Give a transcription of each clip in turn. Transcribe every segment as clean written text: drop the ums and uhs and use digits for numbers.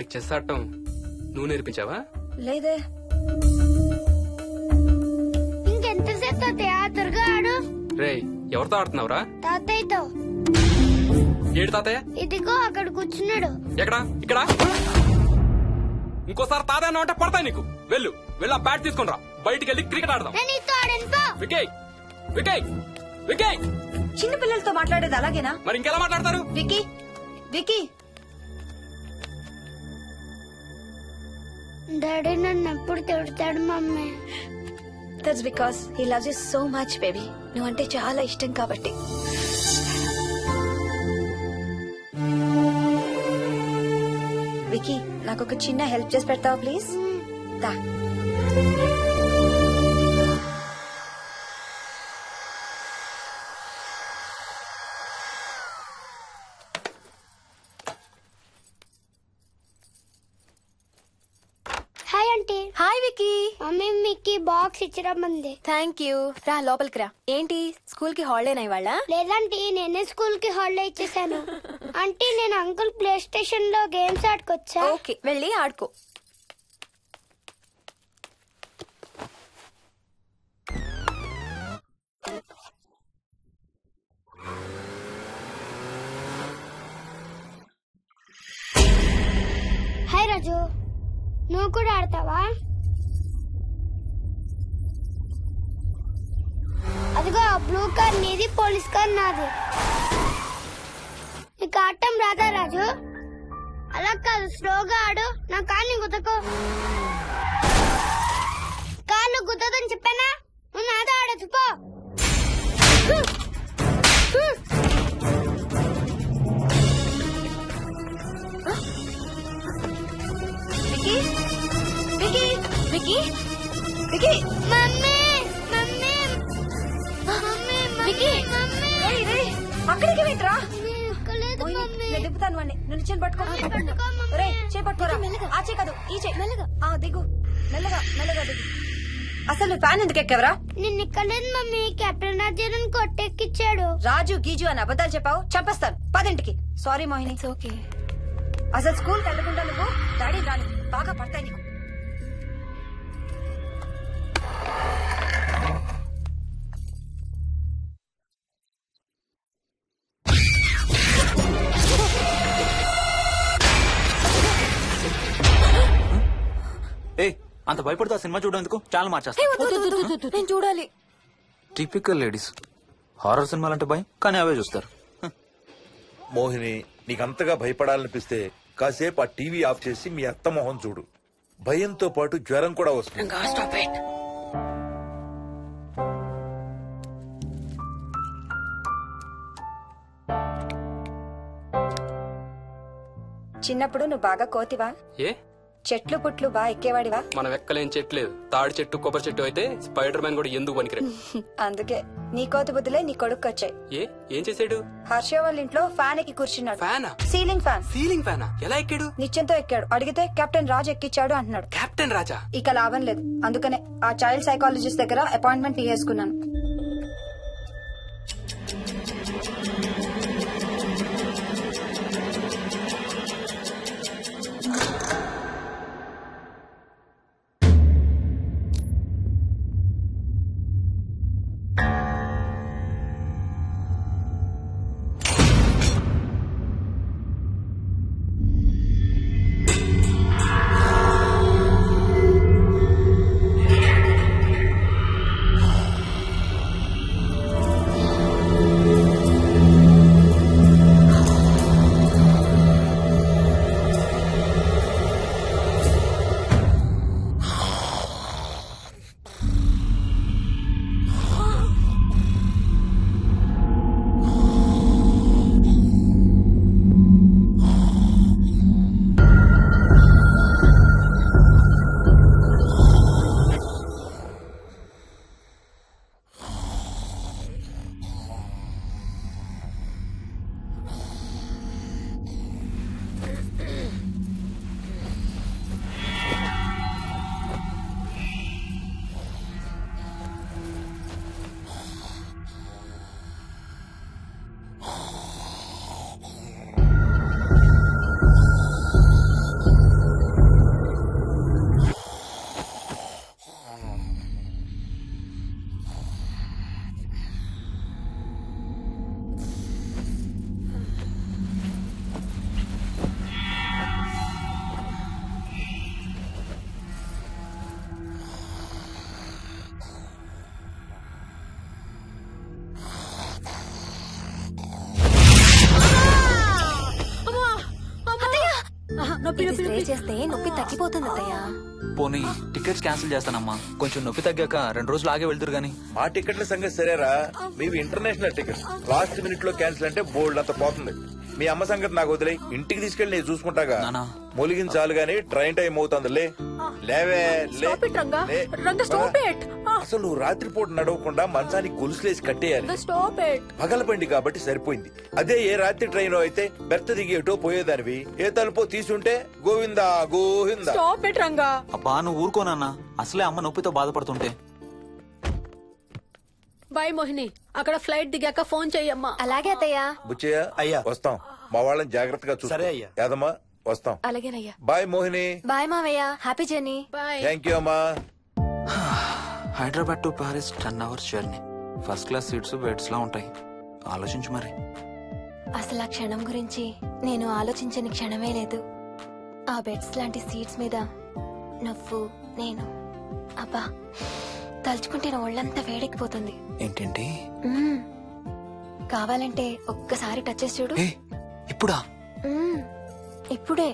వాడికి చెస్ ఆడటం నువ్వు నేర్పించావా? లేదే. ఇంకెంతసేపు తాతయ్య త్వరగా ఆడు. రేయ్ ఎవరితో ఆడుతున్నావురా? తాతయ్యతో. ఏడు తాతయ్య? ఇదిగో అక్కడ కూర్చున్నాడు. ఎక్కడా? ఇక్కడ. ఇంకోసారి తాతయ్య అన్నావు అంటే పడతాయి నీకు. వెళ్ళు వెళ్ళి ఆ బ్యాట్ తీసుకుని రా, బయటికి వెళ్ళి క్రికెట్ ఆడదాం. నేను నీతో ఆడను పో. వికయ్ వికయ్ వికయ్. చిన్న పిల్లలతో మాట్లాడేది అలాగేనా? మరి ఇంకెలా మాట్లాడతారు? Wiki wiki. డాడీ నన్ను ఎప్పుడు తిడతాడు mummy. That's because he loves you so much baby. నువ్వంటే చాలా ఇష్టం కాబట్టి. వికీ నాకు ఒక చిన్న హెల్ప్ చేసి పెడతావా ప్లీజ్? దా. Hi aunty. Hi Vicky. Mummy మీకు బాక్స్ ఇచ్చిరమ్మంది. Thank you. రా లోపలికి రా. ఏంటి స్కూల్ కి హాలిడేనా ఇవాళ? లేదంటే నేనే స్కూల్ కి హాలిడే ఇచ్చేసాను. అంటే నేను అంకుల్ ప్లే స్టేషన్ లో గేమ్స్ ఆడుకొచ్చా. ఓకే వెళ్ళి ఆడుకో. హాయ్ రాజు, నువ్వు కూడా ఆడతావా? అదిగో బ్లూ కార్ నీది, పోలీస్ కార్ నాది. నీకు ఆడటం రాదా రాజు? అలా కాదు, స్లోగా ఆడు. నా కాళ్ళు గుద్దకు. కాళ్ళు గుద్దదని చెప్పానా? నువ్వు నాతో ఆడచ్చు పో. Vicky Vicky Vicky Vicky. Mummy mummy mummy Vicky. Mummy అక్కడికి వెంట్రా. లేదు మమ్మీ. నేను దింపుతాను వాడిని. నువ్వు చేయి పట్టుకో. పట్టుకో మమ్మీ. రేయ్ చేయి పట్టుకోరా. మెల్లగా. ఆ చేయి కాదు ఈ చేయి. మెల్లగా. ఆ దిగు. మెల్లగా మెల్లగా దిగు. అసలు నువ్వు ఫ్యాన్ ఎందుకు ఎక్కావరా? నిన్న ఎక్కలేదు మమ్మీ. కెప్టెన్ రాజుని కొట్టెక్కిచ్చాడు. రాజు గీజు అని అబద్ధాలు చెప్పావు, చంపేస్తాను. పదింటికి. సారీ మోహిని. It's okay. అసలు స్కూల్ వెళ్ళకుండా నువ్వు డాడీ రాని బాగా పడతాయి నీకు. ఏ అంత భయపడుతూ ఆ సినిమా చూడేందుకు ఛానల్ మార్చేస్తా. నేను చూడాలి. Typical ladies. హారర్ సినిమాలంటే భయం, కానీ అవే చూస్తారు. మోహిని, నీకంతగా భయపడాలనిపిస్తే కాసేపు ఆ టీవీ ఆఫ్ చేసి మీ అత్త మొహం చూడు. భయంతో పాటు జ్వరం కూడా వస్తుంది. చిన్నప్పుడు నువ్వు బాగా కోతివా? ఏ చెట్లు పుట్లు బాగా ఎక్కేవాడివా? మనం ఎక్కలేని చెట్టు లేదు. తాడి చెట్టు కొబ్బరి చెట్టు అయితే స్పైడర్ మ్యాన్ కూడా ఎందుకు పనికిరాడు. అందుకే నీ కోతి బుద్ధులే నీ కొడుకు వచ్చాయి. ఏం చేసాడు? హర్ష వాళ్ళ ఇంట్లో ఫ్యాన్ ఎక్కి కూర్చున్నాడు. ఫ్యానా? Ceiling fan. సీలింగ్ ఫ్యానా? ఎలా ఎక్కాడు? నిత్యంతో ఎక్కాడు. అడిగితే కెప్టెన్ రాజు ఎక్కిచ్చాడు అంటున్నాడు. కెప్టెన్ రాజా? ఇక లాభం లేదు. అందుకనే ఆ చైల్డ్ సైకాలజిస్ట్ దగ్గర అపాయింట్మెంట్ తీసుకున్నాను. ఇది స్ప్రే చేస్తే నొప్పి తగ్గిపోతుంది అత్తయ్య. పోనీ టికెట్స్ క్యాన్సిల్ చేస్తానమ్మా. కొంచెం నొప్పి తగ్గాక 2 రోజులు ఆగే వెళ్తురు గాని. మా టికెట్ల సంగతి సరేరా, మీవి ఇంటర్నేషనల్ టికెట్స్. లాస్ట్ మినిట్ లో క్యాన్సిల్ అంటే బోల్డ్ అంత పోతుంది. మీ అమ్మ సంగతి నాకు వదిలే, ఇంటికి తీసుకెళ్లి నేను చూసుకుంటాగా. నానా. మొలిగించాలు గాని ట్రైన్ టైం అవుతుంది. లేవే లే. Stop it, Ranga. లే. Ranga, stop it. అసలు నువ్వు రాత్రిపూట నడవకుండా మంచానికి గొలుసులేసి కట్టేయాలి. Stop it. పగలబండి కాబట్టి సరిపోయింది. అదే ఏ రాత్రి ట్రైన్ అయితే బెర్త దిగి ఎటో పోయేదానివి, ఏ తలుపో తీసుంటే గోవిందా గోవిందా. Stop it Ranga. అబ్బా నువ్వు ఊరుకోనన్నా, అసలే అమ్మ నొప్పితో బాధపడుతుంటే. బాయ్ మోహిని, అక్కడ ఫ్లైట్ దిగాక ఫోన్ చెయ్యమ్మా. అలాగే అత్తయ్య. బుచ్చయ్య అయ్యా. వస్తాం. మా వాళ్ళని జాగ్రత్తగా చూసుకో. సరే అయ్యా. యాదమ్మా వస్తాం. అలాగేనయ్యా. బాయ్ మోహిని. బాయ్ మావయ్య. Happy journey. Bye. Thank you అమ్మా. Hyderabad to Paris 10 hours journey. First class seats beds లా ఉంటాయి. ఆలోచించు మరి. అసలు ఆ క్షణం గురించి నేను ఆలోచించని క్షణమే లేదు. ఆ బెడ్స్ లాంటి సీట్స్ మీద నువ్వు, నేను. అబ్బా, తలుచుకుంటే నా ఒళ్ళంతా వేడెక్కిపోతుంది. ఏంటేంటి? మ్మ్. కావాలంటే ఒక్కసారి టచ్ చేసి చూడు. ఏ ఇప్పుడా? మ్మ్. ఇప్పుడే.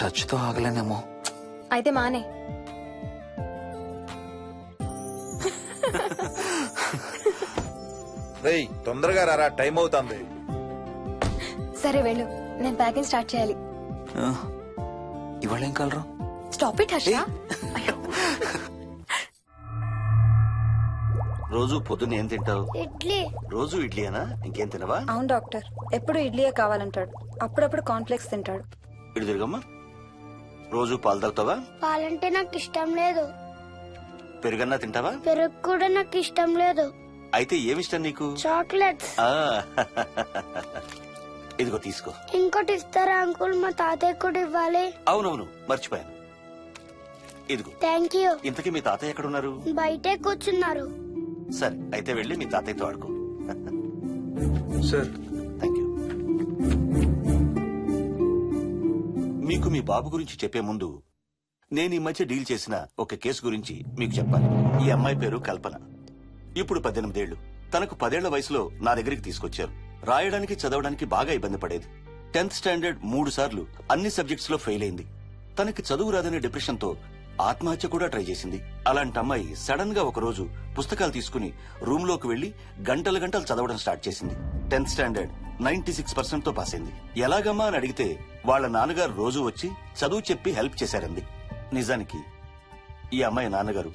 టచ్ తో ఆగలేనేమో. అయితే మానే. రేయ్ తొందరగా రారా, టైం అవుతుంది. సరే వెళ్ళు, నేను ప్యాకింగ్ స్టార్ట్ చేయాలి. ఆ, ఇవాళ ఏం కలరు? Stop it Harsha. అయ్యో. రోజు పొద్దున్న ఏం తింటావు? ఇడ్లీ. రోజు ఇడ్లీనా? ఇంకేం తినవా? అవును డాక్టర్, ఎప్పుడు ఇడ్లీయే కావాలంటాడు. అప్పుడప్పుడు కాన్ఫ్లెక్స్ తింటాడు. ఇటు తిరగమ్మా. రోజు పాలు తాగుతావా? పాలంటే నాకు ఇష్టం లేదు. పెరుగన్నా తింటావా? పెరుగు కూడా నాకు ఇష్టం లేదు. అయితే ఏమిష్టం నీకు? చాక్లెట్స్. ఆ, ఇదిగో తీసుకో. ఇంకోటి ఇస్తారా అంకుల్? మా తాతయ్య కూడా ఇవ్వాలి. అవునవును, మర్చిపోయాను. ఇదిగో. Thank you. ఇంతకీ మీ తాతయ్య ఎక్కడున్నారు? బయటే కూర్చున్నారు. సరే, అయితే వెళ్ళి మీ తాతయ్యతో ఆడుకో. సార్. Thank you. మీకు మీ బాబు గురించి చెప్పే ముందు నేను ఈ మధ్య డీల్ చేసిన ఒక కేసు గురించి మీకు చెప్పాలి. ఈ అమ్మాయి పేరు కల్పన. ఇప్పుడు 18 ఏళ్లు. తనకు 10 ఏళ్ల వయసులో నా దగ్గరికి తీసుకొచ్చారు. రాయడానికి చదవడానికి బాగా ఇబ్బంది పడేది. 10th స్టాండర్డ్ 3 సార్లు అన్ని సబ్జెక్ట్స్ లో ఫెయిల్ అయింది. తనకి చదువు రాదనే డిప్రెషన్ తో ఆత్మహత్య కూడా ట్రై చేసింది. అలాంటి అమ్మాయి సడన్ గా ఒక రోజు పుస్తకాలు తీసుకుని రూమ్ లోకి వెళ్లి గంటలు గంటలు చదవడం స్టార్ట్ చేసింది. 10th స్టాండర్డ్ 96% తో పాస్ అయింది. ఎలాగమ్మా అని అడిగితే వాళ్ళ నాన్నగారు రోజు వచ్చి చదువు చెప్పి హెల్ప్ చేశారంది. నిజానికి ఈ అమ్మాయి నాన్నగారు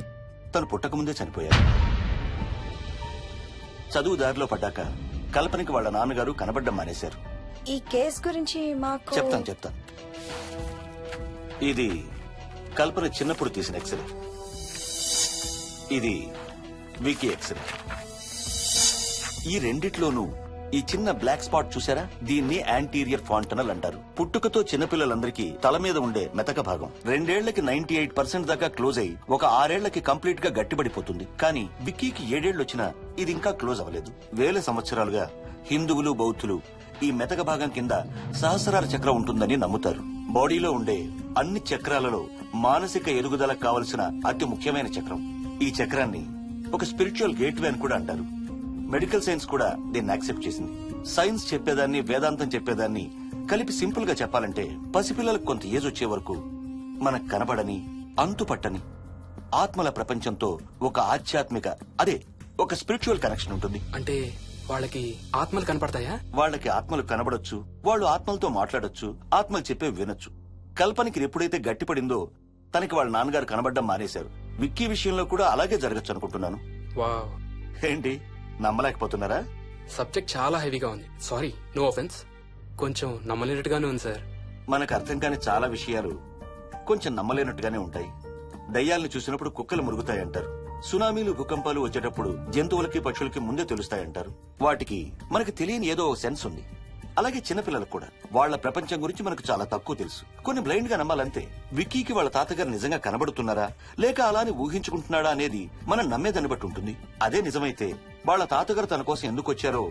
తను పుట్టకముందే చనిపోయారు. చదువు దారిలో పడ్డాక కల్పనకి వాళ్ళ నాన్నగారు కనబడ్డం మానేశారు. ఈ కేస్ గురించి మాకు చెప్తాను. ఇది కల్పన చిన్నప్పుడు తీసిన ఎక్స్రే. ఇది వికీ ఎక్స్రే. ఈ రెండిట్లోనూ ఈ చిన్న బ్లాక్ స్పాట్ చూసారా? దీన్ని యాంటీరియర్ ఫాంటనల్ అంటారు. పుట్టుకతో చిన్నపిల్లలందరికీ తల మీద ఉండే మెతక భాగం 2 ఏళ్లకి 98% దాకా క్లోజ్ అయి ఒక 6 ఏళ్లకి కంప్లీట్ గా గట్టిపడిపోతుంది. కానీ విక్కీకి 7 ఏళ్లు వచ్చినా ఇది ఇంకా క్లోజ్ అవ్వలేదు. వేల సంవత్సరాలుగా హిందువులు, బౌద్ధులు ఈ మెతక భాగం కింద సహస్రార చక్రం ఉంటుందని నమ్ముతారు. బాడీలో ఉండే అన్ని చక్రాలలో మానసిక ఎదుగుదలకు కావలసిన అతి ముఖ్యమైన చక్రం. ఈ చక్రాన్ని ఒక స్పిరిచువల్ గేట్వే అని కూడా అంటారు. మెడికల్ సైన్స్ కూడా దీన్ని యాక్సెప్ట్ చేసింది. సైన్స్ చెప్పేదాన్ని, వేదాంతం చెప్పేదాన్ని కలిపి సింపుల్ గా చెప్పాలంటే పసిపిల్లలకు కొంత ఏజ్ వచ్చే వరకు మనకు కనబడని, అంతుపట్టని ఆత్మల ప్రపంచంతో ఒక ఆధ్యాత్మిక, అదే ఒక స్పిరిచువల్ కనెక్షన్ ఉంటుంది. అంటే వాళ్ళకి ఆత్మలు కనపడతాయా? వాళ్ళకి ఆత్మలు కనబడొచ్చు, వాళ్ళు ఆత్మలతో మాట్లాడొచ్చు, ఆత్మలు చెప్పే వినొచ్చు. కల్పనకి ఎప్పుడైతే గట్టిపడిందో తనకి వాళ్ళ నాన్నగారు కనబడ్డం మానేశారు. విక్కీ విషయంలో కూడా అలాగే జరగచ్చు అనుకుంటున్నాను. వావ్, ఏంటి నమ్మలేకపోతున్నారా? సబ్జెక్ట్ చాలా హెవీగా ఉంది. Sorry, no offence. కొంచెం నమ్మలేనట్టుగానే ఉంది సార్. మనకు అర్థం కాని చాలా విషయాలు కొంచెం నమ్మలేనట్టుగానే ఉంటాయి. దయ్యాలను చూసినప్పుడు కుక్కలు మురుగుతాయంటారు. సునామీలు, భూకంపాలు వచ్చేటప్పుడు జంతువులకి, పక్షులకి ముందే తెలుస్తాయంటారు. వాటికి మనకు తెలియని ఏదో సెన్స్ ఉంది. అలాగే చిన్నపిల్లలకు కూడా వాళ్ల ప్రపంచం గురించి మనకు చాలా తక్కువ తెలుసు. కొన్ని బ్లైండ్ గా నమ్మాలంతే. విక్కీకి వాళ్ళ తాతగారు నిజంగా కనబడుతున్నారా లేక అలానే ఊహించుకుంటున్నాడా అనేది మనం నమ్మేదాన్ని బట్టి ఉంటుంది. అదే నిజమైతే వాళ్ళ తాతగారు తన కోసం ఎందుకు వచ్చారో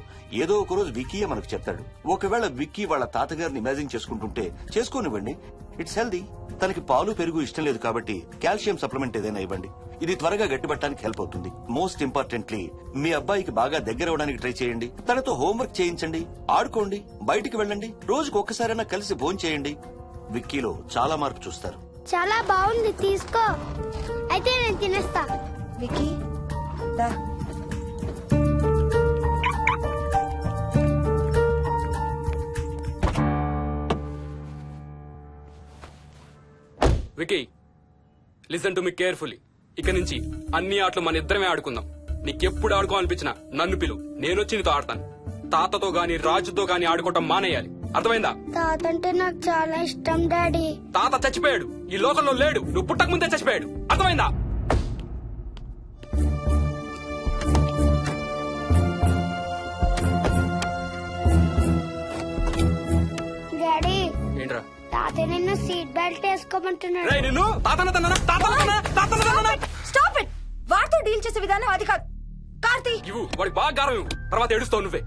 ఏదో ఒక రోజు విక్కీయే మనకు చెప్తాడు. ఒకవేళ విక్కీ వాళ్ళ తాతగారిని ఇమాజిన్ చేసుకుంటుంటే చేసుకోనివ్వండి, ఇట్స్ హెల్దీ. తనకి పాలు, పెరుగు ఇష్టం లేదు కాబట్టి కాల్షియం సప్లిమెంట్ ఏదైనా ఇవ్వండి. ఇది త్వరగా గట్టిపట్టడానికి హెల్ప్ అవుతుంది. మోస్ట్ ఇంపార్టెంట్లీ మీ అబ్బాయికి బాగా దగ్గర అవడానికి ట్రై చేయండి. తనతో హోంవర్క్ చేయించండి, ఆడుకోండి, బయటికి వెళ్ళండి, రోజుకు ఒక్కసారైనా కలిసి భోజనం చేయండి. విక్కీలో చాలా మార్పు చూస్తారు. చాలా బాగుంది, తీసుకో. అయితే నేను తినేస్తా. వికీ దా. Vicky listen to me carefully. ఇక నుంచి అన్ని ఆటలు మన ఇద్దరమే ఆడుకుందాం. నీకెప్పుడు ఆడుకోవాలనిపించినా నన్ను పిలువు, నేనొచ్చి నీతో ఆడతాను. తాతతో గాని రాజుతో గాని ఆడుకోవటం మానేయాలి, అర్థమైందా? తాత అంటే నాకు చాలా ఇష్టం డాడీ. తాత చచ్చిపోయాడు, ఈ లోకంలో లేడు. నువ్వు పుట్టక ముందే చచ్చిపోయాడు, అర్థమైందా? డాడీ, ఏంట్రా? తాత నిన్ను సీట్ బెల్ట్ వేసుకోమంటున్నాడు. రేయ్, నిన్ను స్టాప్ ఇట్. వాడితో డీల్ చేసే విధానం అది కాదు. కార్తీ ఇవ్వు, వాడికి బాగా గారం ఇవ్వు. తర్వాత ఏడుస్తావు నువ్వే.